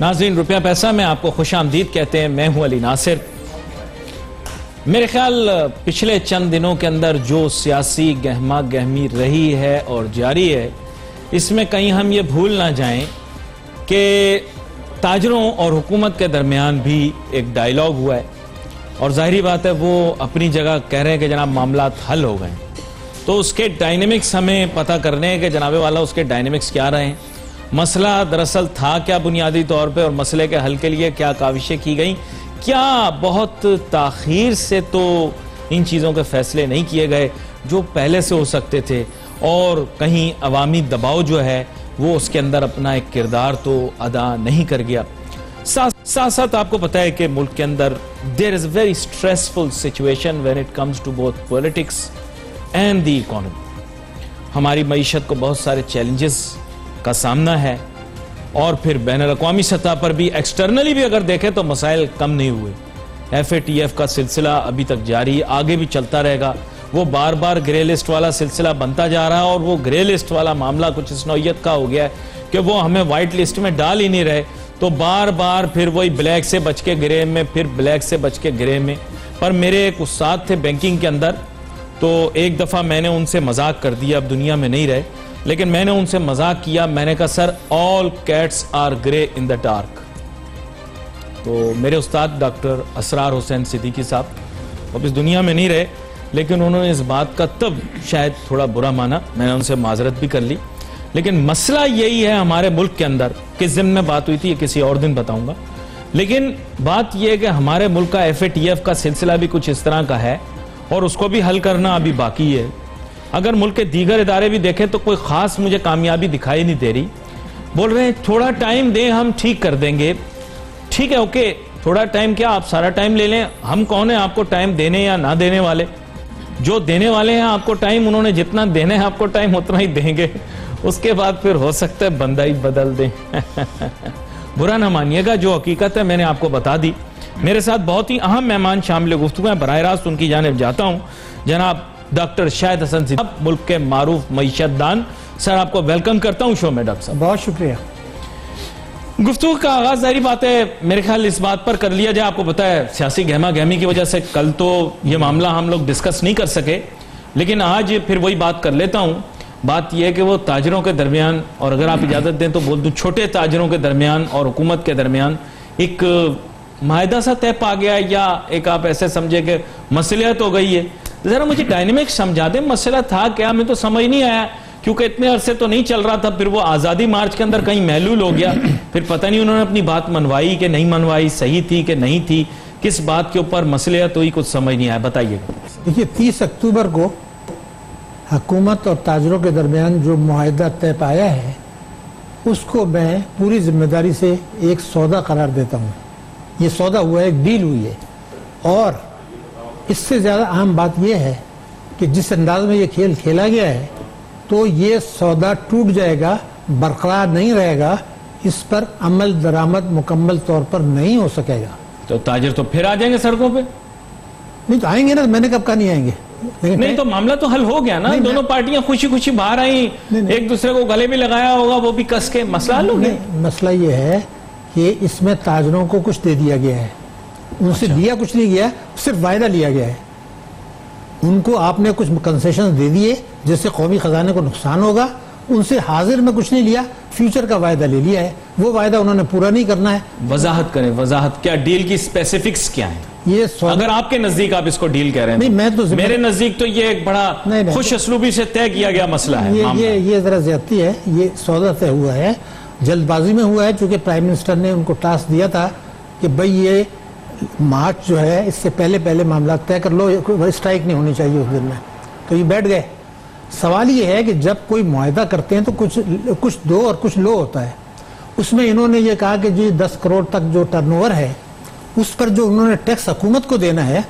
ناظرین روپیہ پیسہ میں آپ کو خوش آمدید کہتے ہیں. میں ہوں علی ناصر. میرے خیال پچھلے چند دنوں کے اندر جو سیاسی گہما گہمی رہی ہے اور جاری ہے، اس میں کہیں ہم یہ بھول نہ جائیں کہ تاجروں اور حکومت کے درمیان بھی ایک ڈائیلاگ ہوا ہے، اور ظاہری بات ہے وہ اپنی جگہ کہہ رہے ہیں کہ جناب معاملات حل ہو گئے. تو اس کے ڈائنمکس ہمیں پتہ کرنے ہیں کہ جناب والا اس کے ڈائنمکس کیا رہے ہیں، مسئلہ دراصل تھا کیا بنیادی طور پہ، اور مسئلے کے حل کے لیے کیا کاوشیں کی گئیں. کیا بہت تاخیر سے تو ان چیزوں کے فیصلے نہیں کیے گئے جو پہلے سے ہو سکتے تھے، اور کہیں عوامی دباؤ جو ہے وہ اس کے اندر اپنا ایک کردار تو ادا نہیں کر گیا. ساتھ ساتھ آپ کو پتہ ہے کہ ملک کے اندر there is a very stressful situation when it comes to both politics and the economy. ہماری معیشت کو بہت سارے چیلنجز کا سامنا ہے، اور پھر بین الاقوامی سطح پر بھی ایکسٹرنلی بھی اگر دیکھیں تو مسائل کم نہیں ہوئے. FATF کا سلسلہ ابھی تک جاری، آگے بھی چلتا رہے گا. وہ بار بار گرے لسٹ والا سلسلہ بنتا جا رہا ہے، اور وہ گرے لسٹ والا معاملہ کچھ اس نوعیت کا ہو گیا ہے کہ وہ ہمیں وائٹ لسٹ میں ڈال ہی نہیں رہے، تو بار بار پھر وہی بلیک سے بچ کے گرے میں، پھر بلیک سے بچ کے گرے میں. پر میرے ایک استاد تھے بینکنگ کے اندر، تو ایک دفعہ میں نے ان سے مذاق کر دیا، اب دنیا میں نہیں رہے، لیکن میں نے ان سے مذاق کیا. میں نے کہا سر all cats are grey in the dark. تو میرے استاد ڈاکٹر اسرار حسین صدیقی صاحب اب اس دنیا میں نہیں رہے، لیکن انہوں نے اس بات کا تب شاید تھوڑا برا مانا، میں نے ان سے معذرت بھی کر لی. لیکن مسئلہ یہی ہے ہمارے ملک کے اندر، کس ضمن میں بات ہوئی تھی یہ کسی اور دن بتاؤں گا، لیکن بات یہ ہے کہ ہمارے ملک کا FATF کا سلسلہ بھی کچھ اس طرح کا ہے، اور اس کو بھی حل کرنا ابھی باقی ہے. اگر ملک کے دیگر ادارے بھی دیکھیں تو کوئی خاص مجھے کامیابی دکھائی نہیں دے رہی. بول رہے ہیں تھوڑا ٹائم دیں ہم ٹھیک کر دیں گے. ٹھیک ہے، اوکے، تھوڑا ٹائم کیا، آپ سارا ٹائم لے لیں. ہم کون ہیں آپ کو ٹائم دینے یا نہ دینے والے؟ جو دینے والے ہیں آپ کو ٹائم، انہوں نے جتنا دینے ہیں آپ کو ٹائم اتنا ہی دیں گے. اس کے بعد پھر ہو سکتا ہے بندہ ہی بدل دیں. برا نہ مانیے گا، جو حقیقت ہے میں نے آپ کو بتا دی. میرے ساتھ بہت ہی اہم مہمان شامل گفتگو ہیں، براہ راست ان کی جانب جاتا ہوں. جناب ڈاکٹر شاہد حسن صدیقی، ملک کے معروف معیشت دان. سر آپ کو ویلکم کرتا ہوں شو میں. ڈاکٹر صاحب بہت شکریہ. گفتگو کا آغاز ظاہری بات ہے میرے خیال اس بات پر کر لیا جائے. آپ کو پتا ہے سیاسی گہما گہمی کی وجہ سے کل تو یہ معاملہ ہم لوگ ڈسکس نہیں کر سکے، لیکن آج پھر وہی بات کر لیتا ہوں. بات یہ ہے کہ وہ تاجروں کے درمیان، اور اگر آپ اجازت دیں تو بول دوں چھوٹے تاجروں کے درمیان اور حکومت کے درمیان ایک معاہدہ سا طے پا گیا، یا ایک آپ ایسے سمجھے کہ مصلحت ہو گئی ہے. ذرا مجھے ڈائنمک سمجھا دیں، مسئلہ تھا کیا؟ ہمیں تو سمجھ نہیں آیا، کیونکہ اتنے عرصے تو نہیں چل رہا تھا. پھر وہ آزادی مارچ کے اندر کہیں محلول ہو گیا، پھر پتہ نہیں انہوں نے اپنی بات منوائی کہ نہیں منوائی، صحیح تھی کہ نہیں تھی، کس بات کے اوپر مصلحت ہوئی، کچھ سمجھ نہیں آیا. بتائیے. دیکھیے 30 اکتوبر کو حکومت اور تاجروں کے درمیان جو معاہدہ طے پایا ہے، اس کو میں پوری ذمہ داری سے ایک سودا قرار دیتا ہوں. یہ سودا ہوا ہے، ایک ڈیل ہوئی ہے. اور اس سے زیادہ اہم بات یہ ہے کہ جس انداز میں یہ کھیل کھیلا گیا ہے تو یہ سودا ٹوٹ جائے گا، برقرار نہیں رہے گا، اس پر عمل درآمد مکمل طور پر نہیں ہو سکے گا. تو تاجر تو پھر آ جائیں گے سڑکوں پہ؟ نہیں تو آئیں گے نا، میں نے کب کہا نہیں آئیں گے. نہیں تو معاملہ تو حل ہو گیا نا، دونوں پارٹیاں خوشی خوشی باہر آئیں، ایک دوسرے کو گلے بھی لگایا ہوگا، وہ بھی کس کے، مسئلہ حل ہو گیا. مسئلہ یہ ہے کہ اس میں تاجروں کو کچھ دے دیا گیا ہے، ان سے دیا کچھ نہیں گیا، صرف وعدہ لیا گیا ہے. ان کو آپ نے کچھ کنسیشن دے دیے جس سے قومی خزانے کو نقصان ہوگا، ان سے حاضر میں کچھ نہیں لیا، فیوچر کا وعدہ لے لیا ہے. وہ وعدہ انہوں نے پورا نہیں کرنا ہے. وضاحت کریں، وضاحت کیا ڈیل کی اسپیسیفکس کیا ہیں؟ یہ اگر آپ کے نزدیک آپ اس کو ڈیل کہہ رہے ہیں نہیں، میں تو میرے نزدیک تو یہ ایک بڑا خوش اسلوبی سے طے کیا گیا مسئلہ ہے. یہ ذرا زیادتی ہے. یہ سودا طے ہوا ہے، جلد بازی میں ہوا ہے، چونکہ پرائم منسٹر نے ان کو ٹاسک دیا تھا کہ بھئی یہ مارچ جو ہے اس سے پہلے معاملات طے کر لو، اسٹرائک نہیں ہونی چاہیے اس دن میں. تو یہ بیٹھ گئے. سوال یہ ہے کہ جب کوئی معاہدہ کرتے ہیں تو کچھ دو اور کچھ لو ہوتا ہے. اس میں انہوں نے یہ کہا کہ جی 10 کروڑ تک جو ٹرن اوور ہے اس پر جو انہوں نے ٹیکس حکومت کو دینا ہے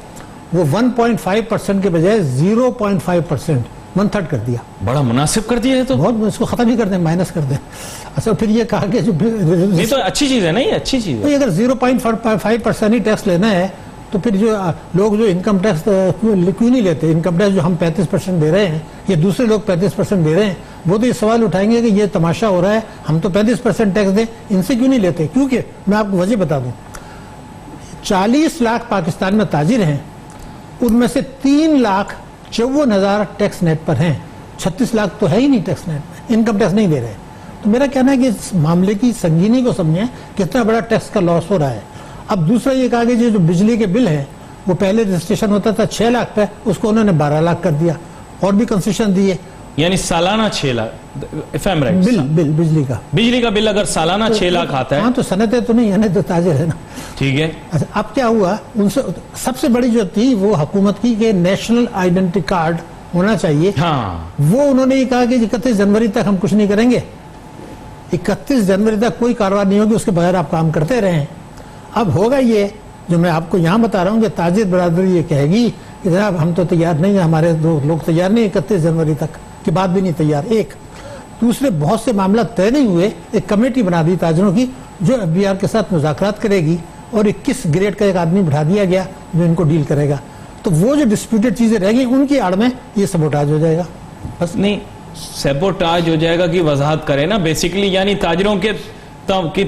وہ 1.5% کے بجائے 0.5%، 1/3 کر دیا. بڑا مناسب کر دیا ہے. تو بہت، اس کو ختم ہی کر دیں، مائنس کر دیں. اچھا پھر یہ کہا کہ یہ تو اچھی چیز ہے نا، یہ اچھی چیز ہے. اگر 0.5% ہی ٹیکس لینا ہے تو پھر جو لوگ جو انکم ٹیکس کیوں نہیں لیتے؟ انکم ٹیکس جو ہم 35% دے رہے ہیں، یہ دوسرے لوگ 35% دے رہے ہیں، وہ تو یہ سوال اٹھائیں گے کہ یہ تماشا ہو رہا ہے, ہم تو 35% ٹیکس دیں, ان سے کیوں نہیں لیتے؟ کیونکہ میں آپ کو وجہ بتا دوں, 40 لاکھ پاکستان میں تاجر ہیں, ان میں سے 3,54,000 ٹیکس نیٹ پر ہیں, 36 لاکھ تو ہے ہی نہیں ٹیکس نیٹ میں, انکم ٹیکس نہیں دے رہے. تو میرا کہنا ہے کہ اس معاملے کی سنگینی کو سمجھیں, کتنا بڑا ٹیکس کا لاس ہو رہا ہے. اب دوسرا یہ کہا کہ جو بجلی کے بل ہیں وہ پہلے رجسٹریشن ہوتا تھا 6 لاکھ پہ, اس کو انہوں نے 12 لاکھ کر دیا, اور بھی کنسیشن دیے. یعنی سالانہ 6 لاکھ بجلی کا بل اگر سالانہ 6 لاکھ آتا ہے. ہاں تو صنعتیں تو نہیں ہے نا, تو تاجر ہے نا. ٹھیک ہے. اچھا اب کیا ہوا, ان سے سب سے بڑی جو تھی وہ حکومت کی کہ نیشنل آئیڈینٹی کارڈ ہونا چاہیے. ہاں وہ انہوں نے یہ کہا کہ 31 جنوری تک ہم کچھ نہیں کریں گے, 31 جنوری تک کوئی کارروائی نہیں ہوگی, اس کے بغیر آپ کام کرتے رہیں. اب ہوگا یہ جو میں آپ کو یہاں بتا رہا ہوں کہ تاجر برادری یہ کہے گی کہ جناب ہم تو تیار نہیں ہیں, ہمارے لوگ تیار نہیں 31 جنوری تک کی بات بھی نہیں تیار. ایک دوسرے بہت سے معاملات طے نہیں ہوئے, ایک کمیٹی بنا دی تاجروں کی جو FBR کے ساتھ مذاکرات کرے گی, اور 21 گریڈ کا ایک آدمی بٹھا دیا گیا جو ان کو ڈیل کرے گا. تو وہ جو ڈسپیوٹڈ چیزیں رہ گئی ان کی آڑ میں یہ سبوٹاج ہو جائے گا. بس نہیں, سیبوٹاج ہو جائے گا کہ وضاحت کرے نا بیسیکلی, یعنی تاجروں کے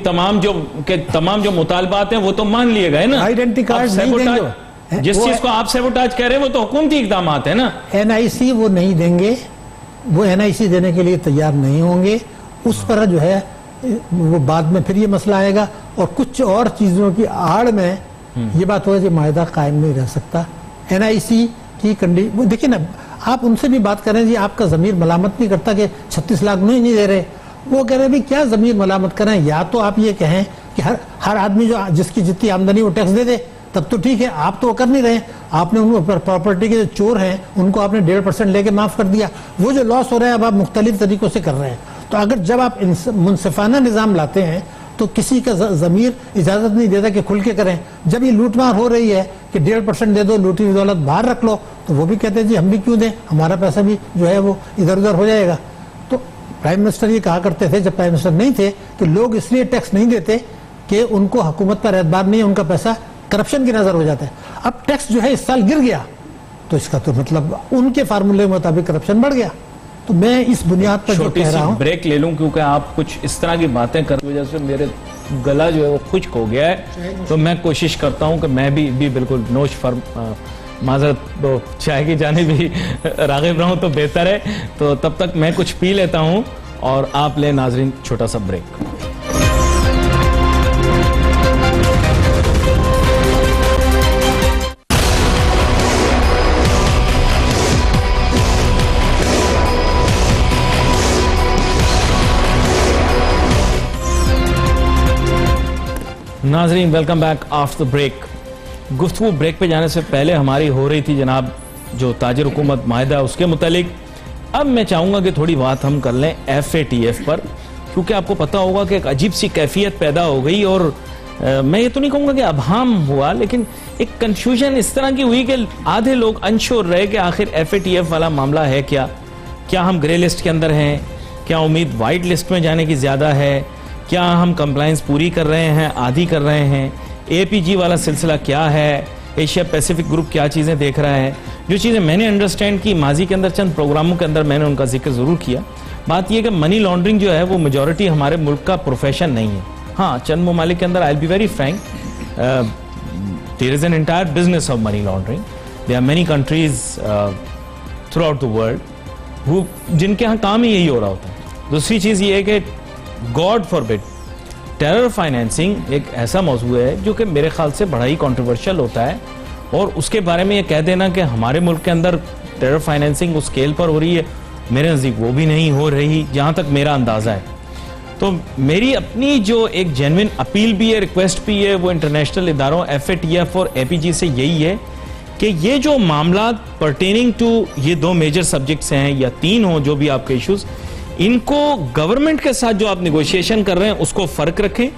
تمام جو مطالبات ہیں وہ تو مان لیے گئے نا. آئیڈینٹی کارڈ نہیں دیں گے, جس چیز کو آپ سیبوٹاج کہہ رہے ہیں وہ تو حکومتی اقدامات ہیں نا. NIC وہ نہیں دیں گے, وہ NIC دینے کے لیے تیار نہیں ہوں گے. اس پر جو ہے وہ بعد میں پھر یہ مسئلہ آئے گا, اور کچھ اور چیزوں کی آڑ میں یہ بات ہوگا کہ معاہدہ قائم نہیں رہ سکتا. NIC کی کنڈیشن دیکھیں نا, آپ ان سے بھی بات کریں جی آپ کا ضمیر ملامت نہیں کرتا کہ 36 لاکھ نہیں دے رہے. وہ کہہ رہے ہیں کیا ضمیر ملامت کریں, یا تو آپ یہ کہیں کہ ہر آدمی جو جس کی جتنی آمدنی وہ ٹیکس دے دے, تب تو ٹھیک ہے. آپ تو وہ کر نہیں رہے, آپ نے ان پراپرٹی کے جو چور ہیں ان کو آپ نے 1.5% لے کے معاف کر دیا. وہ جو لاس ہو رہا ہے اب آپ مختلف طریقوں سے کر رہے ہیں. تو اگر جب آپ منصفانہ نظام لاتے ہیں تو کسی کا ضمیر اجازت نہیں دیتا کہ کھل کے کریں. جب یہ لوٹ مار ہو رہی ہے کہ 1.5% دے دو, لوٹی ہوئی دولت باہر رکھ لو, تو وہ بھی کہتے ہیں جی ہم بھی کیوں دیں, ہمارا پیسہ بھی جو ہے وہ ادھر ادھر ہو جائے گا. تو پرائم منسٹر یہ کہا کرتے تھے جب پرائم منسٹر نہیں تھے کہ لوگ اس لیے ٹیکس نہیں دیتے کہ ان کو حکومت پر اعتبار نہیں ہے, ان کا پیسہ کرپشن کی نظر ہو جاتا ہے. اب ٹیکس جو ہے اس سال گر گیا تو اس کا تو مطلب ان کے فارمولے کے مطابق کرپشن بڑھ گیا. تو میں اس بنیاد پر جو کہہ رہا ہوں, بریک لے لوں کیونکہ آپ کچھ اس طرح کی باتیں کرنے کی وجہ سے میرے گلا جو ہے وہ خشک ہو گیا ہے. تو میں کوشش کرتا ہوں کہ میں بھی بالکل نوش فرم معذرت چائے کی جانب بھی راغب رہوں تو بہتر ہے. تو تب تک میں کچھ پی لیتا ہوں اور آپ لیں ناظرین چھوٹا سا بریک. ناظرین ویلکم بیک آفٹر بریک. گفتگو بریک پہ جانے سے پہلے ہماری ہو رہی تھی جناب جو تاجر حکومت معاہدہ اس کے متعلق. اب میں چاہوں گا کہ تھوڑی بات ہم کر لیں FATF پر, کیونکہ آپ کو پتا ہوگا کہ ایک عجیب سی کیفیت پیدا ہو گئی, اور میں یہ تو نہیں کہوں گا کہ ابہام ہوا, لیکن ایک کنفیوژن اس طرح کی ہوئی کہ آدھے لوگ انشور رہے کہ آخر FATF والا معاملہ ہے کیا ہم گرے لسٹ کے اندر ہیں, کیا امید وائٹ لسٹ میں جانے کی زیادہ ہے, کیا ہم کمپلائنس پوری کر رہے ہیں, آدھی کر رہے ہیں, APG والا سلسلہ کیا ہے, ایشیا پیسیفک گروپ کیا چیزیں دیکھ رہا ہے. جو چیزیں میں نے انڈرسٹینڈ کی ماضی کے اندر چند پروگراموں کے اندر میں نے ان کا ذکر ضرور کیا. بات یہ کہ منی لانڈرنگ جو ہے وہ میجورٹی ہمارے ملک کا پروفیشن نہیں ہے. ہاں چند ممالک کے اندر I'll be very frank, there is an entire business of money laundering. There are many countries throughout the world جن کے ہاں کام ہی یہی ہو رہا ہوتا ہے. دوسری چیز یہ ہے کہ گاڈ فاربڈ ٹیرر فائنینسنگ ایک ایسا موضوع ہے جو کہ میرے خیال سے بڑا ہی کنٹروورشل ہوتا ہے, اور اس کے بارے میں یہ کہہ دینا کہ ہمارے ملک کے اندر ٹیرر فائنینسنگ اس اسکیل پر ہو رہی ہے, میرے نزدیک وہ بھی نہیں ہو رہی جہاں تک میرا اندازہ ہے. تو میری اپنی جو ایک جینوئن اپیل بھی ہے, ریکویسٹ بھی ہے, وہ انٹرنیشنل اداروں FATF اور APG سے یہی ہے کہ یہ جو معاملات پرٹیننگ ٹو یہ 2 میجر سبجیکٹس ہیں یا 3 ہوں جو بھی آپ کے ایشوز, ان کو گورنمنٹ کے ساتھ جو آپ نیگوشیشن کر رہے ہیں اس کو فرق رکھیں,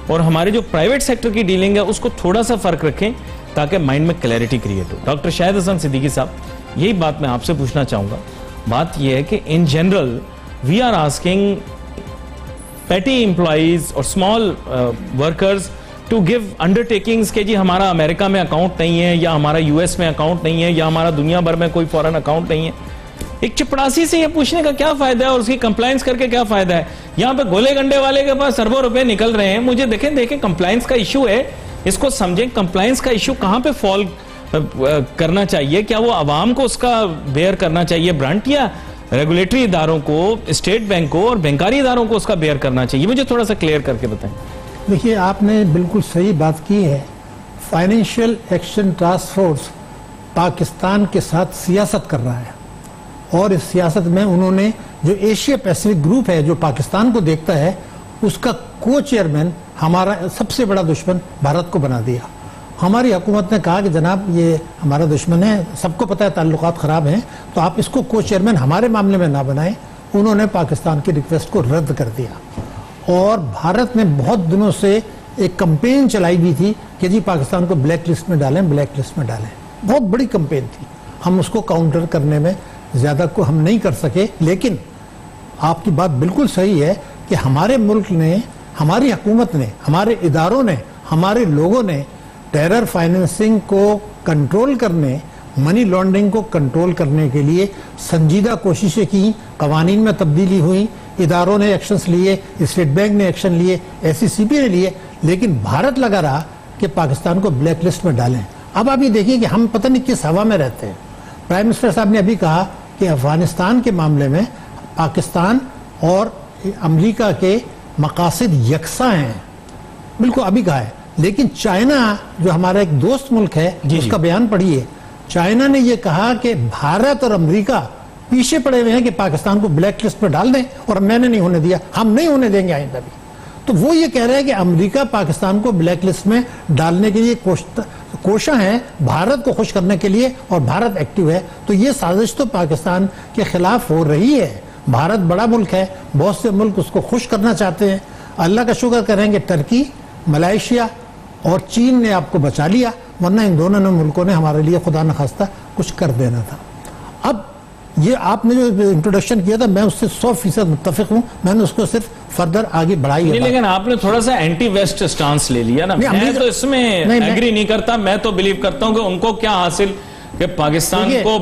اور ہمارے جو پرائیویٹ سیکٹر کی ڈیلنگ ہے اس کو تھوڑا سا فرق رکھیں تاکہ مائنڈ میں کلیئرٹی کریٹ ہو. ڈاکٹر شاہد حسن صدیقی صاحب یہی بات میں آپ سے پوچھنا چاہوں گا. بات یہ ہے کہ in general we are asking petty employees اور small workers to give undertakings کہ جی ہمارا امریکہ میں اکاؤنٹ نہیں ہے, یا ہمارا US میں اکاؤنٹ نہیں ہے, یا ہمارا دنیا بھر میں کوئی فورن اکاؤنٹ نہیں ہے. ایک چپڑاسی سے یہ پوچھنے کا کیا فائدہ ہے اور اس کی کمپلائنس کر کے کیا فائدہ ہے؟ یہاں پہ گولے گنڈے والے کے پاس اربوں روپے نکل رہے ہیں. مجھے دیکھیں کمپلائنس کا ایشو ہے, اس کو سمجھیں. کمپلائنس کا ایشو کہاں پہ فال کرنا چاہیے؟ کیا وہ عوام کو اس کا بیئر کرنا چاہیے برانٹ, یا ریگولیٹری اداروں کو, اسٹیٹ بینک کو اور بینکاری اداروں کو اس کا بیئر کرنا چاہیے؟ مجھے تھوڑا سا کلیئر کر کے بتائیں. دیکھیے آپ نے بالکل صحیح بات کی ہے. Financial action task force Pakistan کے ساتھ سیاست کر رہا ہے, اور اس سیاست میں انہوں نے جو ایشیا پیسفک گروپ ہے جو پاکستان کو دیکھتا ہے, اس کا کو چیئرمین ہمارا سب سے بڑا دشمن بھارت کو بنا دیا. ہماری حکومت نے کہا کہ جناب یہ ہمارا دشمن ہے, سب کو پتہ ہے تعلقات خراب ہیں, تو آپ اس کو کو چیئرمین ہمارے معاملے میں نہ بنائیں. انہوں نے پاکستان کی ریکویسٹ کو رد کر دیا, اور بھارت نے بہت دنوں سے ایک کمپین چلائی بھی تھی کہ جی پاکستان کو بلیک لسٹ میں ڈالیں, بلیک لسٹ میں ڈالیں. بہت بڑی کمپین تھی. ہم اس کو کاؤنٹر کرنے میں زیادہ کو ہم نہیں کر سکے. لیکن آپ کی بات بالکل صحیح ہے کہ ہمارے ملک نے, ہماری حکومت نے, ہمارے اداروں نے, ہمارے لوگوں نے ٹیرر فائنینسنگ کو کنٹرول کرنے, منی لانڈرنگ کو کنٹرول کرنے کے لیے سنجیدہ کوششیں کی. قوانین میں تبدیلی ہوئی, اداروں نے ایکشنز لیے, اسٹیٹ بینک نے ایکشن لیے, ایس سی سی پی نے لیے, لیکن بھارت لگا رہا کہ پاکستان کو بلیک لسٹ میں ڈالیں. اب آپ یہ دیکھیں کہ ہم پتہ نہیں کس ہوا میں رہتے ہیں. پرائم منسٹر صاحب نے ابھی کہا کہ افغانستان کے معاملے میں پاکستان اور امریکہ کے مقاصد یکساں ہیں, بالکل ابھی کہا ہے. لیکن چائنا جو ہمارا ایک دوست ملک ہے, اس کا بیان پڑھیے. چائنا نے یہ کہا کہ بھارت اور امریکہ پیچھے پڑے ہوئے ہیں کہ پاکستان کو بلیک لسٹ پہ ڈال دیں, اور میں نے نہیں ہونے دیا, ہم نہیں ہونے دیں گے آئندہ بھی. تو وہ یہ کہہ رہے ہیں کہ امریکہ پاکستان کو بلیک لسٹ میں ڈالنے کے لیے کوشاں ہیں, بھارت کو خوش کرنے کے لیے, اور بھارت ایکٹیو ہے. تو یہ سازش تو پاکستان کے خلاف ہو رہی ہے. بھارت بڑا ملک ہے, بہت سے ملک اس کو خوش کرنا چاہتے ہیں. اللہ کا شکر کریں کہ ترکی, ملائیشیا اور چین نے آپ کو بچا لیا, ورنہ ان دونوں ملکوں نے ہمارے لیے خدا نخواستہ کچھ کر دینا تھا. اب یہ آپ نے جو انٹروڈکشن کیا تھا, میں اس سے 100% متفق ہوں. میں نے اس کو صرف فردر آگے بڑھائی ہے. لیکن آپ نے تھوڑا سا اینٹی ویسٹ سٹانس لے لیا نا. میں تو اس میں ایگری نہیں کرتا. میں تو بلیو کرتا ہوں کہ ان کو کیا حاصل کہ پاکستان کو,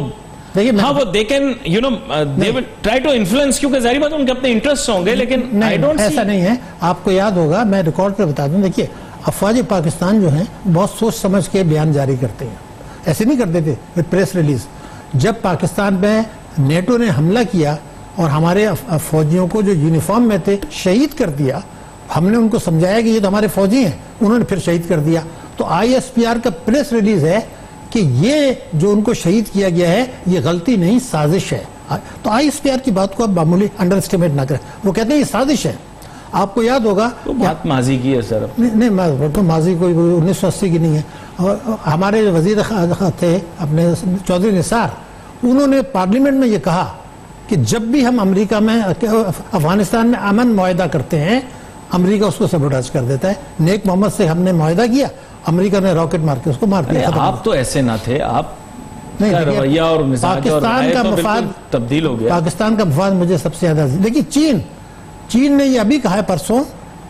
ہاں وہ they can you know they will try to influence, کیونکہ ظاہری بات ان کے اپنے انٹرسٹ ہوں گے, لیکن ایسا نہیں ہے. آپ کو یاد ہوگا, میں ریکارڈ پہ بتا دوں, دیکھیے افواج پاکستان جو ہیں بہت سوچ سمجھ کے بیان جاری کرتے ہیں, ایسے نہیں کرتے تھے پریس ریلیز. جب پاکستان میں نیٹو نے حملہ کیا اور ہمارے فوجیوں کو جو یونیفارم میں تھے شہید کر دیا, ہم نے ان کو سمجھایا کہ یہ تو ہمارے فوجی ہیں, انہوں نے پھر شہید کر دیا. تو آئی ایس پی آر کا پریس ریلیز ہے کہ یہ جو ان کو شہید کیا گیا ہے یہ غلطی نہیں, سازش ہے. تو آئی ایس پی آر کی بات کو اب معمولی انڈر اسٹیمیٹ نہ کریں. وہ کہتے ہیں یہ سازش ہے. آپ کو یاد ہوگا بات ماضی کی ہے سر, نہیں ماضی کوئی 1980 کی نہیں ہے. ہمارے وزیر تھے اپنے چودھری نثار, انہوں نے پارلیمنٹ میں یہ کہا کہ جب بھی ہم امریکہ میں افغانستان میں امن معاہدہ کرتے ہیں, امریکہ اس کو سبوٹاج کر دیتا ہے. نیک محمد سے ہم نے معاہدہ کیا, امریکہ نے راکٹ مار کے اس کو مار دیا. آپ تو ایسے نہ تھے, آپ رویہ اور مزاج اور پاکستان کا مفاد تبدیل ہو گیا. پاکستان کا مفاد مجھے سب سے زیادہ. دیکھیے چین نے یہ ابھی کہا ہے پرسوں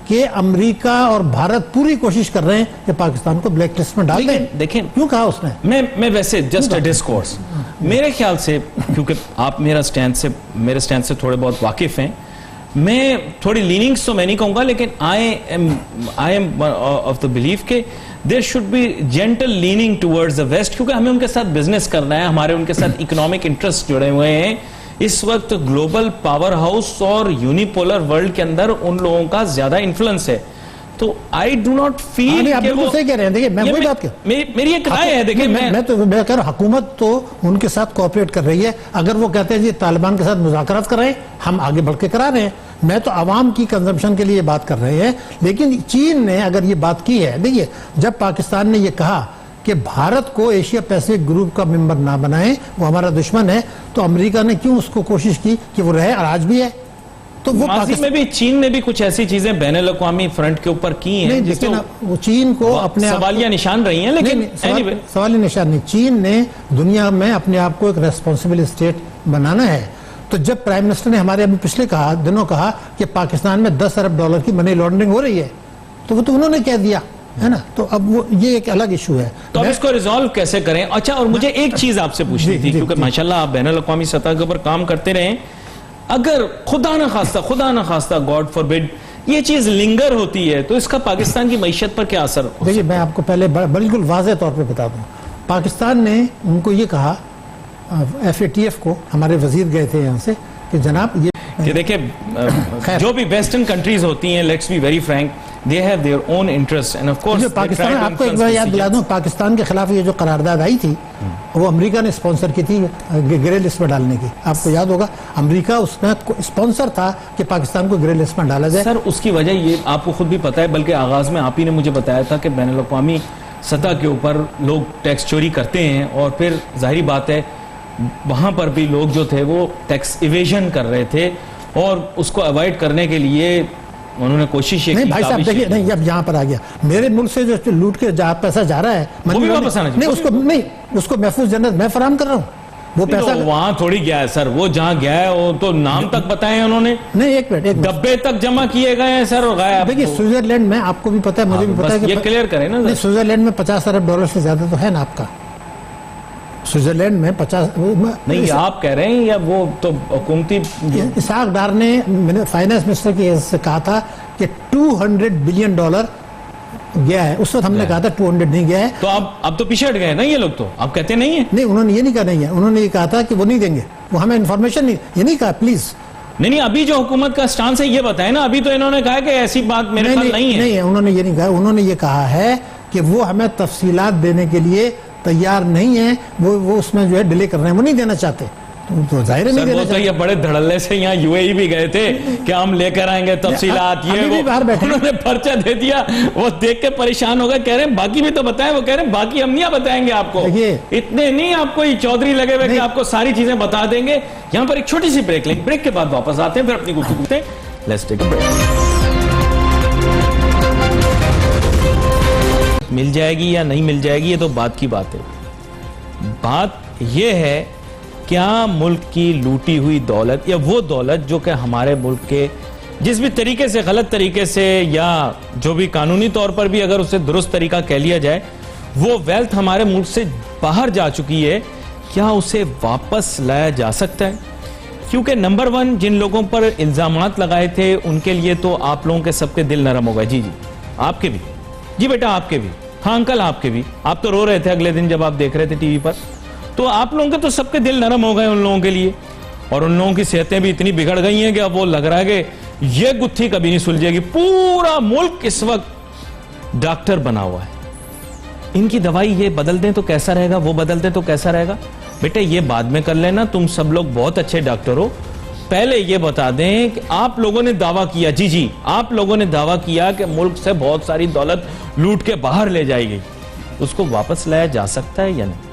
کہ امریکہ اور بھارت پوری کوشش کر رہے ہیں کہ پاکستان کو بلیک لسٹ میں ڈال دیں. دیکھیں کیوں کہا اس نے؟ میں ویسے جسٹ اے ڈسکورس, میرے خیال سے, کیونکہ آپ میرے سٹینڈ سے تھوڑے بہت واقف ہیں, میں تھوڑی لیننگز تو میں نہیں کہوں گا, لیکن I am of the belief کہ there should be gentle leaning towards the west, کیونکہ ہمیں ان کے ساتھ بزنس کرنا ہے, ہمارے ان کے ساتھ اکنامک انٹرسٹ جڑے ہوئے ہیں. اس وقت گلوبل پاور ہاؤس اور یونیپولر ورلڈ کے اندر ان لوگوں کا زیادہ انفلوئنس ہے. تو آئی ڈو ناٹ فیل آپ بالکل صحیح کہہ رہے ہیں. دیکھیں میں وہی بات میری ایک رائے ہے, دیکھیں میں کہہ رہا ہوں حکومت تو ان کے ساتھ کوآپریٹ کر رہی ہے. اگر وہ کہتے ہیں جی طالبان کے ساتھ مذاکرات کر رہے ہیں, ہم آگے بڑھ کے کرا رہے ہیں. میں تو عوام کی کنزمپشن کے لیے بات کر رہے ہیں. لیکن چین نے اگر یہ بات کی ہے, دیکھیے جب پاکستان نے یہ کہا کہ بھارت کو ایشیا پیسفک گروپ کا ممبر نہ بنائیں, وہ ہمارا دشمن ہے, تو امریکہ نے کیوں اس کو کوشش کی کہ وہ رہے, اور آج بھی ہے. تو وہ ماضی میں بھی چین نے بھی کچھ ایسی چیزیں بین الاقوامی فرنٹ کے اوپر کی ہیں جس کو وہ چین کو اپنے سوالیہ نشان رہی ہیں, لیکن سوالیہ نشان نہیں. چین نے دنیا میں اپنے آپ کو ایک ریسپانسبل اسٹیٹ بنانا ہے. تو جب پرائم منسٹر نے ہمارے ابھی پچھلے دنوں کہا کہ پاکستان میں $10 ارب کی منی لانڈرنگ ہو رہی ہے, تو وہ تو انہوں نے کہہ دیا ہے نا. تو اب وہ یہ ایک الگ ایشو ہے. تو اب اس کو ریزالو کیسے کریں؟ اچھا، اور مجھے ایک چیز آپ سے پوچھنی تھی، کیونکہ ماشاءاللہ آپ بین الاقوامی سطح کے اوپر کام کرتے رہے، اگر خدا نہ خواستہ گاڈ فوربڈ یہ چیز لنگر ہوتی ہے تو اس کا پاکستان کی معیشت پر کیا اثر ہو؟ دیکھیے میں آپ کو پہلے بالکل واضح طور پہ بتا دوں. پاکستان نے ان کو یہ کہا، FATF کو ہمارے وزیر گئے تھے یہاں سے کہ جناب یہ کہ دیکھیں جو بھی ویسٹرن کنٹریز ہوتی ہیں، let's be very frank, they have their own interest and of course Pakistan. آپ کو ایک بار یاد دلا دوں، پاکستان کے خلاف یہ جو قرارداد آئی تھی وہ امریکہ نے اسپانسر کی تھی گرے لسٹ میں ڈالنے کی. آپ کو یاد ہوگا امریکہ اس میں اسپانسر تھا کہ پاکستان کو گرے لسٹ میں ڈالا جائے. سر اس کی وجہ یہ آپ کو خود بھی پتا ہے، بلکہ آغاز میں آپ ہی نے مجھے بتایا تھا کہ بین الاقوامی سطح کے اوپر لوگ ٹیکس چوری کرتے ہیں، اور پھر ظاہری بات ہے وہاں پر بھی لوگ جو تھے وہ ٹیکس ایویژن کر رہے تھے، اور اس کو اوائڈ کرنے کے لیے انہوں نے کوشش کی. نہیں بھائی صاحب دیکھیے، نہیں اب یہاں پر آ گیا میرے ملک سے جو لوٹ کے پیسہ جا رہا ہے وہ بھی واپس آنا چاہیے. نہیں اس کو محفوظ جنت میں فراہم کر رہا ہوں. وہ پیسہ وہاں تھوڑی گیا ہے سر، وہ جہاں گیا ہے وہ تو نام تک بتائے انہوں نے. نہیں ایک منٹ ڈبے تک جمع کیے گئے ہیں سر، اور غائب. دیکھیے سوئٹزرلینڈ میں آپ کو بھی پتا ہے، مجھے بھی پتا ہے کہ یہ کلیئر کریں نا. سوئٹزرلینڈ میں $50 ارب سے زیادہ تو ہے نا آپ کا. سوئٹزرلینڈ میں 50 نہیں آپ کہہ رہے ہیں یا وہ تو حکومتی. اسحاق ڈار نے فائنانس منسٹر کی سے کہا تھا کہ $200 بلین گیا ہے. اس وقت ہم نے کہا تھا 200 نہیں گیا ہے. تو اب تو پیچھے ہٹ گئے نا یہ لوگ، تو آپ کہتے نہیں ہیں. نہیں انہوں نے یہ نہیں کہا نہیں ہے، انہوں نے یہ کہا تھا کہ وہ نہیں دیں گے، وہ ہمیں انفارمیشن نہیں، یہ نہیں کہا پلیز. نہیں ابھی جو حکومت کا سٹانس ہے یہ بتائیں نا. ابھی تو انہوں نے کہا کہ ایسی بات میرے خیال نہیں ہے. نہیں انہوں نے یہ نہیں کہا، انہوں نے یہ کہا ہے کہ وہ ہمیں تفصیلات دینے کے لیے تیار نہیں ہیں، وہ اس میں جو ہے ڈیلے کر رہے ہیں، وہ نہیں دینا چاہتے. تو ظاہر نہیں دینا چاہتے. یہ بڑے دھڑلے سے یہاں UAE بھی گئے تھے کہ ہم لے کر آئیں گے تفصیلات. یہ وہ انہوں نے پرچہ دے دیا، وہ دیکھ کے پریشان ہو گئے، کہہ رہے ہیں باقی بھی تو بتائیں. وہ کہہ رہے ہیں باقی ہم نہیں بتائیں گے آپ کو. اتنے نہیں آپ کو چودھری لگے ہوئے کہ آپ کو ساری چیزیں بتا دیں گے. یہاں پر ایک چھوٹی سی بریک لیں، بریک کے بعد واپس آتے ہیں، پھر اپنی گفتگو کرتے ہیں. Let's take a break. مل جائے گی یا نہیں مل جائے گی یہ تو بات کی بات ہے. بات یہ ہے کیا ملک کی لوٹی ہوئی دولت یا وہ دولت جو کہ ہمارے ملک کے جس بھی طریقے سے، غلط طریقے سے یا جو بھی قانونی طور پر بھی اگر اسے درست طریقہ کہہ لیا جائے، وہ ویلتھ ہمارے ملک سے باہر جا چکی ہے، کیا اسے واپس لایا جا سکتا ہے؟ کیونکہ نمبر 1 جن لوگوں پر الزامات لگائے تھے ان کے لیے تو آپ لوگوں کے سب کے دل نرم ہو گئے. جی آپ کے بھی، جی بیٹا آپ کے بھی، ہاں انکل آپ کے بھی. آپ تو رو رہے تھے اگلے دن جب آپ دیکھ رہے تھے ٹی وی پر. تو آپ لوگوں کے تو سب کے دل نرم ہو گئے ان لوگوں کے لیے، اور ان لوگوں کی صحتیں بھی اتنی بگڑ گئی ہیں کہ اب وہ لگ رہا ہے کہ یہ گتھی کبھی نہیں سلجھے گی. پورا ملک اس وقت ڈاکٹر بنا ہوا ہے. ان کی دوائی یہ بدل دیں تو کیسا رہے گا، وہ بدل دیں تو کیسا رہے گا. بیٹے یہ بعد میں کر لینا، تم سب لوگ بہت اچھے ڈاکٹر ہو. پہلے یہ بتا دیں کہ آپ لوگوں نے دعویٰ کیا، جی آپ لوگوں نے دعویٰ کیا کہ ملک سے بہت ساری دولت لوٹ کے باہر لے جائی گئی، اس کو واپس لایا جا سکتا ہے یا نہیں؟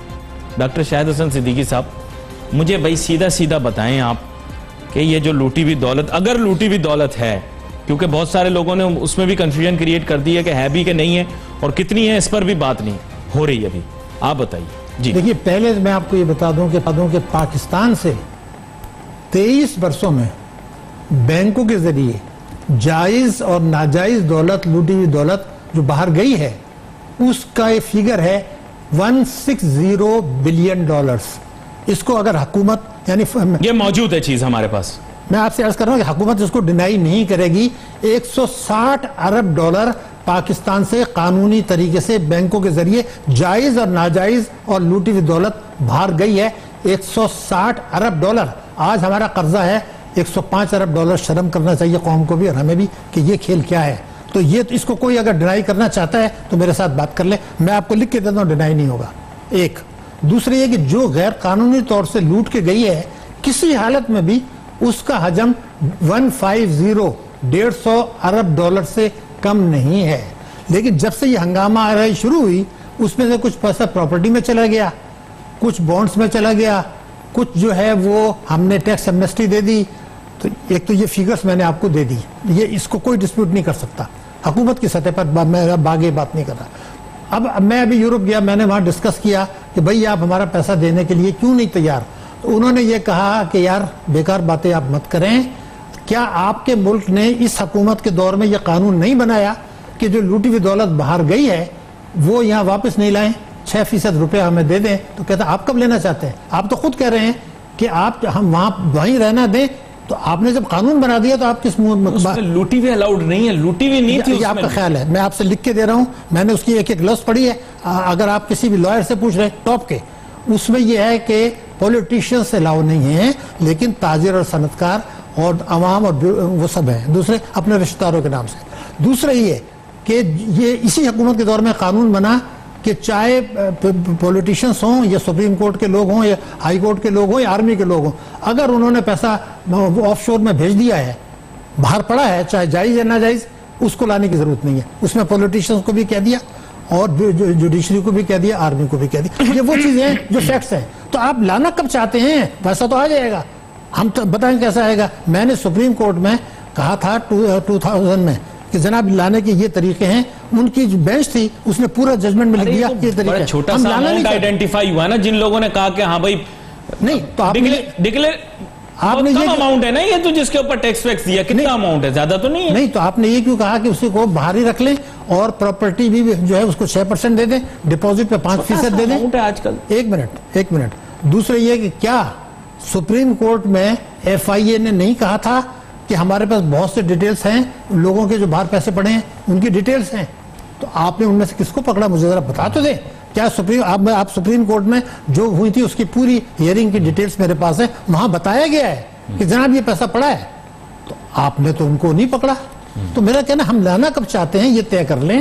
ڈاکٹر شاہد حسن صدیقی صاحب مجھے بھائی سیدھا بتائیں آپ کہ یہ جو لوٹی ہوئی دولت، اگر لوٹی ہوئی دولت ہے، کیونکہ بہت سارے لوگوں نے اس میں بھی کنفیوژن کریٹ کر دی ہے کہ ہے بھی کہ نہیں ہے، اور کتنی ہے اس پر بھی بات نہیں ہو رہی ابھی. آپ بتائیے. جی دیکھیے پہلے میں آپ کو یہ بتا دوں کہ پاکستان سے 23 برسوں میں بینکوں کے ذریعے جائز اور ناجائز دولت، لوٹی ہوئی دولت جو باہر گئی ہے، اس کا یہ فیگر ہے $160 بلین. اس کو اگر حکومت یعنی یہ موجود ہے چیز ہمارے پاس، میں آپ سے عرض کر رہا ہوں کہ حکومت اس کو ڈینائی نہیں کرے گی. $160 ارب پاکستان سے قانونی طریقے سے بینکوں کے ذریعے جائز اور ناجائز اور لوٹی ہوئی دولت باہر گئی ہے. $160 ارب. آج ہمارا قرضہ ہے $105 ارب. شرم کرنا چاہیے قوم کو بھی اور ہمیں بھی کہ یہ کھیل کیا ہے. تو یہ اس کو کوئی اگر ڈینائی کرنا چاہتا ہے تو میرے ساتھ بات کر لے، میں آپ کو لکھ کے دیتا ہوں، ڈینائی نہیں ہوگا. ایک دوسری یہ کہ جو غیر قانونی طور سے لوٹ کے گئی ہے کسی حالت میں بھی اس کا حجم 150 ارب سے کم نہیں ہے. لیکن جب سے یہ ہنگامہ آ رہی شروع ہوئی اس میں سے کچھ پیسہ پراپرٹی میں چلا گیا، کچھ بونڈز میں چلا گیا، کچھ جو ہے وہ ہم نے ٹیکس ایمنسٹی دے دی. تو ایک تو یہ فیگرز میں نے آپ کو دے دی، یہ اس کو کوئی ڈسپیوٹ نہیں کر سکتا حکومت کی سطح پر. میں باغی بات نہیں کر رہا. اب میں ابھی یورپ گیا، میں نے وہاں ڈسکس کیا کہ بھئی آپ ہمارا پیسہ دینے کے لیے کیوں نہیں تیار. تو انہوں نے یہ کہا کہ یار بیکار باتیں آپ مت کریں. کیا آپ کے ملک نے اس حکومت کے دور میں یہ قانون نہیں بنایا کہ جو لوٹی ہوئی دولت باہر گئی ہے وہ یہاں واپس نہیں لائیں, 6% روپے ہمیں دے دیں. تو کہتا آپ کب لینا چاہتے ہیں؟ آپ تو خود کہہ رہے ہیں کہ آپ ہم وہیں رہنا دیں. تو آپ نے جب قانون بنا دیا تو آپ کس منہ لوٹی ہوئی الاؤڈ نہیں ہے, لوٹی ہوئی نہیں تھی. یہ آپ کا خیال ہے, میں آپ سے لکھ کے دے رہا ہوں, میں نے اس کی ایک ایک لفظ پڑھی ہے. اگر آپ کسی بھی لائر سے پوچھ رہے ہیں ٹاپ کے, اس میں یہ ہے کہ پولیٹیشین سے الاؤ نہیں ہے, لیکن تاجر اور صنعت کار اور عوام اور وہ سب ہیں دوسرے اپنے رشتہ داروں کے نام سے. دوسرا یہ کہ یہ اسی حکومت کے دور میں قانون بنا کہ چاہے پولیٹیشنز ہوں یا سپریم کورٹ کے لوگ ہوں یا ہائی کورٹ کے لوگ ہوں یا آرمی کے لوگ ہوں, اگر انہوں نے پیسہ آف شور میں بھیج دیا ہے, باہر پڑا ہے, چاہے جائز یا ناجائز, اس کو لانے کی ضرورت نہیں ہے. اس میں پولیٹیشنز کو بھی کہہ دیا اور جوڈیشری کو بھی کہہ دیا, آرمی کو بھی کہہ دیا. یہ وہ چیزیں ہیں جو فیکٹس ہیں. تو آپ لانا کب چاہتے ہیں؟ پیسہ تو آ جائے گا, ہم تو بتائیں کیسا آئے گا. میں نے سپریم کورٹ میں کہا تھا 2000 میں کہ جناب لانے کے یہ طریقے ہیں. ان کی جو بینچ تھی اس نے پورا ججمنٹ میں لکھ دیا یہ طریقے. چھوٹا سا اماؤنٹ آئیڈینٹیفائی ہوا نا جن لوگوں نے کہا کہ ہاں بھائی نہیں, تو آپ ڈکلیئر آپ نے کم یہ اماؤنٹ ہے نا, یہ تو جس کے اوپر ٹیکس ویکس دیا کتنا اماؤنٹ ہے, زیادہ تو نہیں ہے. نہیں, تو آپ نے یہ کیوں کہا کہ اسی کو باہر ہی رکھ لیں اور پراپرٹی بھی جو ہے اس کو 6% دے دیں, ڈپوزٹ پہ 5% دے دیں. آج کل ایک منٹ. دوسرا یہ کہ کیا سپریم کورٹ میں FIA نے نہیں کہا تھا کہ ہمارے پاس بہت سے ڈیٹیلز ہیں لوگوں کے جو باہر پیسے پڑے ہیں, ان کی ڈیٹیلز ہیں. تو آپ نے ان میں سے کس کو پکڑا, مجھے ذرا بتا تو دیں. کیا آپ سپریم کورٹ میں جو ہوئی تھی اس کی پوری ہیئرنگ کی ڈیٹیلز میرے پاس ہے, وہاں بتایا گیا ہے کہ جناب یہ پیسہ پڑا ہے. تو آپ نے تو ان کو نہیں پکڑا. تو میرا کہنا ہم لانا کب چاہتے ہیں یہ طے کر لیں.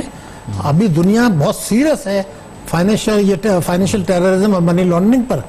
ابھی دنیا بہت سیریس ہے فائنینشیل ٹیررزم اور منی لانڈرنگ پر.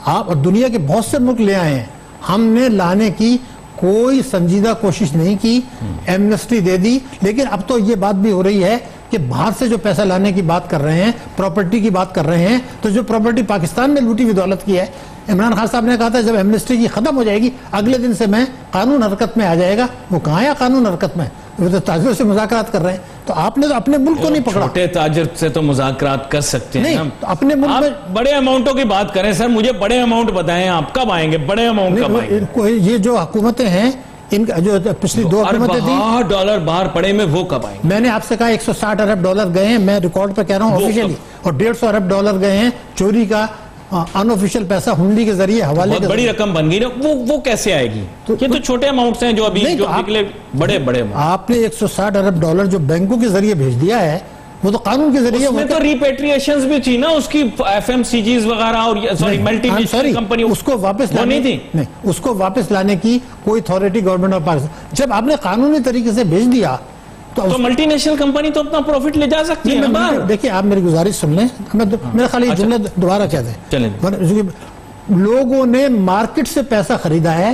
آپ دنیا کے بہت سے ملک لے آئے ہیں, ہم نے لانے کی کوئی سنجیدہ کوشش نہیں کی, ایمنسٹی دے دی. لیکن اب تو یہ بات بھی ہو رہی ہے کہ باہر سے جو پیسہ لانے کی بات کر رہے ہیں, پراپرٹی کی بات کر رہے ہیں, تو جو پراپرٹی پاکستان میں لوٹی ہوئی دولت کی ہے, عمران خان صاحب نے کہا تھا جب ایمنسٹی کی ختم ہو جائے گی اگلے دن سے میں قانون حرکت میں آ جائے گا. وہ کہاں ہے قانون حرکت میں؟ وہ تو تاجروں سے مذاکرات کر رہے ہیں. تو آپ نے تو اپنے ملک کو نہیں پکڑا. چھوٹے تاجر سے تو مذاکرات کر سکتے ہیں, نہیں اپنے ملک میں بڑے اماؤنٹوں کی بات کریں. سر مجھے بڑے اماؤنٹ بتائیں, آپ کب آئیں گے بڑے اماؤنٹ کب آئیں گے؟ یہ جو حکومتیں ہیں ان کا جو پچھلی 2 حکومتیں تھیں ڈالر باہر پڑے میں وہ کب آئیں گے؟ میں نے آپ سے کہا 160 ارب ڈالر گئے ہیں, میں ریکارڈ پہ کہہ رہا ہوں آفیشیلی, اور 150 ارب ڈالر گئے ہیں چوری کا ان آفیشیل پیسہ ہنڈی کے ذریعے حوالے کے. بڑی رقم بن گئی نا, وہ کیسے آئے گی؟ یہ تو چھوٹے اماؤنٹس ہیں جو ابھی بڑے بڑے. آپ نے 160 ارب ڈالر جو بینکوں کے ذریعے بھیج دیا ہے وہ تو قانون کے ذریعے. اس میں تو ریپیٹریشنز بھی تھی نا, اس کی FMCGs وغیرہ اور ملٹی نیشنل کمپنی, اس کو واپس لانے تھی. نہیں, اس کو واپس لانے کی کوئی اتھارٹی گورنمنٹ آف پاکستان. جب آپ نے قانونی طریقے سے بھیج دیا تو ملٹی نیشنل کمپنی تو اپنا پروفٹ لے جا سکتی ہے. دیکھیں آپ میری گزارش سن لیں, میرا خیال یہ جملہ دوبارہ کہہ دیں. لوگوں نے مارکیٹ سے پیسہ خریدا ہے,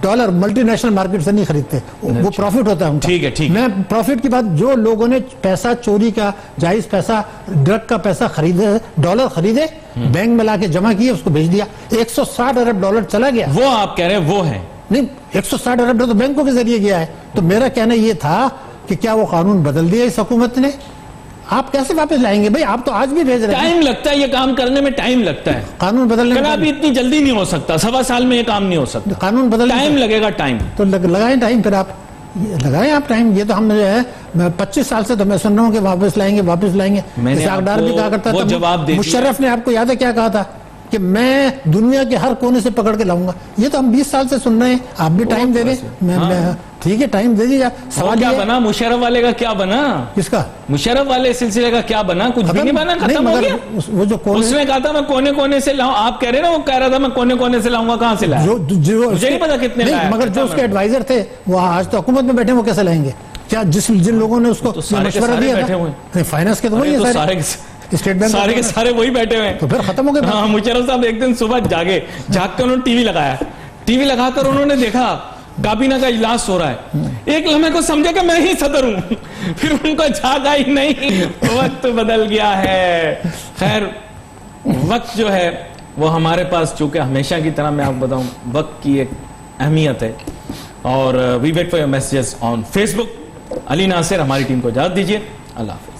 ڈالر ملٹی نیشنل مارکیٹ سے نہیں خریدتے, وہ پروفٹ ہوتا ہے ان کا. ٹھیک ہے, میں پروفٹ کی بات, جو لوگوں نے پیسہ چوری کا جائز پیسہ ڈرگ کا پیسہ خریدے, ڈالر خریدے, بینک میں لا کے جمع کیے, اس کو بھیج دیا, 160 ارب ڈالر چلا گیا. وہ آپ کہہ رہے ہیں وہ ہے نہیں, 160 ارب ڈالر تو بینکوں کے ذریعے گیا ہے. تو میرا کہنا یہ تھا کہ کیا وہ قانون بدل دیا اس حکومت نے؟ آپ کیسے واپس لائیں گے بھائی؟ آپ تو آج بھی بھیج رہے ہیں. ٹائم لگتا ہے, یہ کام کرنے میں ٹائم لگتا ہے. قانون بدلنے میں ابھی اتنی جلدی نہیں ہو سکتا, 1.25 سال میں یہ کام نہیں ہو سکتا. قانون بدلنے ٹائم لگے گا. ٹائم تو لگائیں ٹائم, پھر آپ لگائیں آپ ٹائم. یہ تو ہم جو ہے 25 سال سے تو میں سن رہا ہوں کہ واپس لائیں گے. اسحاق ڈار بھی کہا کرتا تھا, مشرف نے آپ کو یاد ہے کیا کہا تھا کہ میں دنیا کے ہر کونے سے پکڑ کے لاؤں گا. یہ تو ہم 20 سال سے سن رہے ہیں, آپ بھی ٹائم دے دیں. ٹھیک ہے, ٹائم دے دیجیے. سوال کیا بنا مشرف والے کا؟ کیا بنا کس کا؟ مشرف والے سلسلے کا کیا بنا؟ کچھ بھی نہیں بنا, ختم ہو گیا. وہ جو اس نے کہا تھا میں کونے کونے سے لاؤں, آپ کہہ رہے نا وہ کہہ رہا تھا میں کونے کونے سے لاؤں گا, کہاں سے لایا مجھے نہیں پتا کتنے لایا. مگر جو اس کے ایڈوائزر تھے وہ آج تو حکومت میں بیٹھے, وہ کیسے لائیں گے؟ کیا جن لوگوں نے اس کو مشورہ دیا تھا فائنانس کے, تو وہی ہے اسٹیٹ بینک, سارے کے سارے وہی بیٹھے ہوئے, تو پھر ختم ہو گئے. ہاں, مشرف صاحب ایک دن صبح جاگے, جاگ کر انہوں نے ٹی وی لگایا, ٹی وی لگا کر انہوں نے دیکھا کابینہ کا اجلاس ہو رہا ہے. ایک لمحے کو سمجھا کہ میں ہی صدر ہوں, پھر ان کو جھاگ آئی نہیں, وقت بدل گیا ہے. خیر, وقت جو ہے وہ ہمارے پاس, چونکہ ہمیشہ کی طرح میں آپ بتاؤں وقت کی ایک اہمیت ہے. اور we wait for your messages on Facebook. Ali Nasir, ہماری ٹیم کو اجازت دیجیے. اللہ حافظ.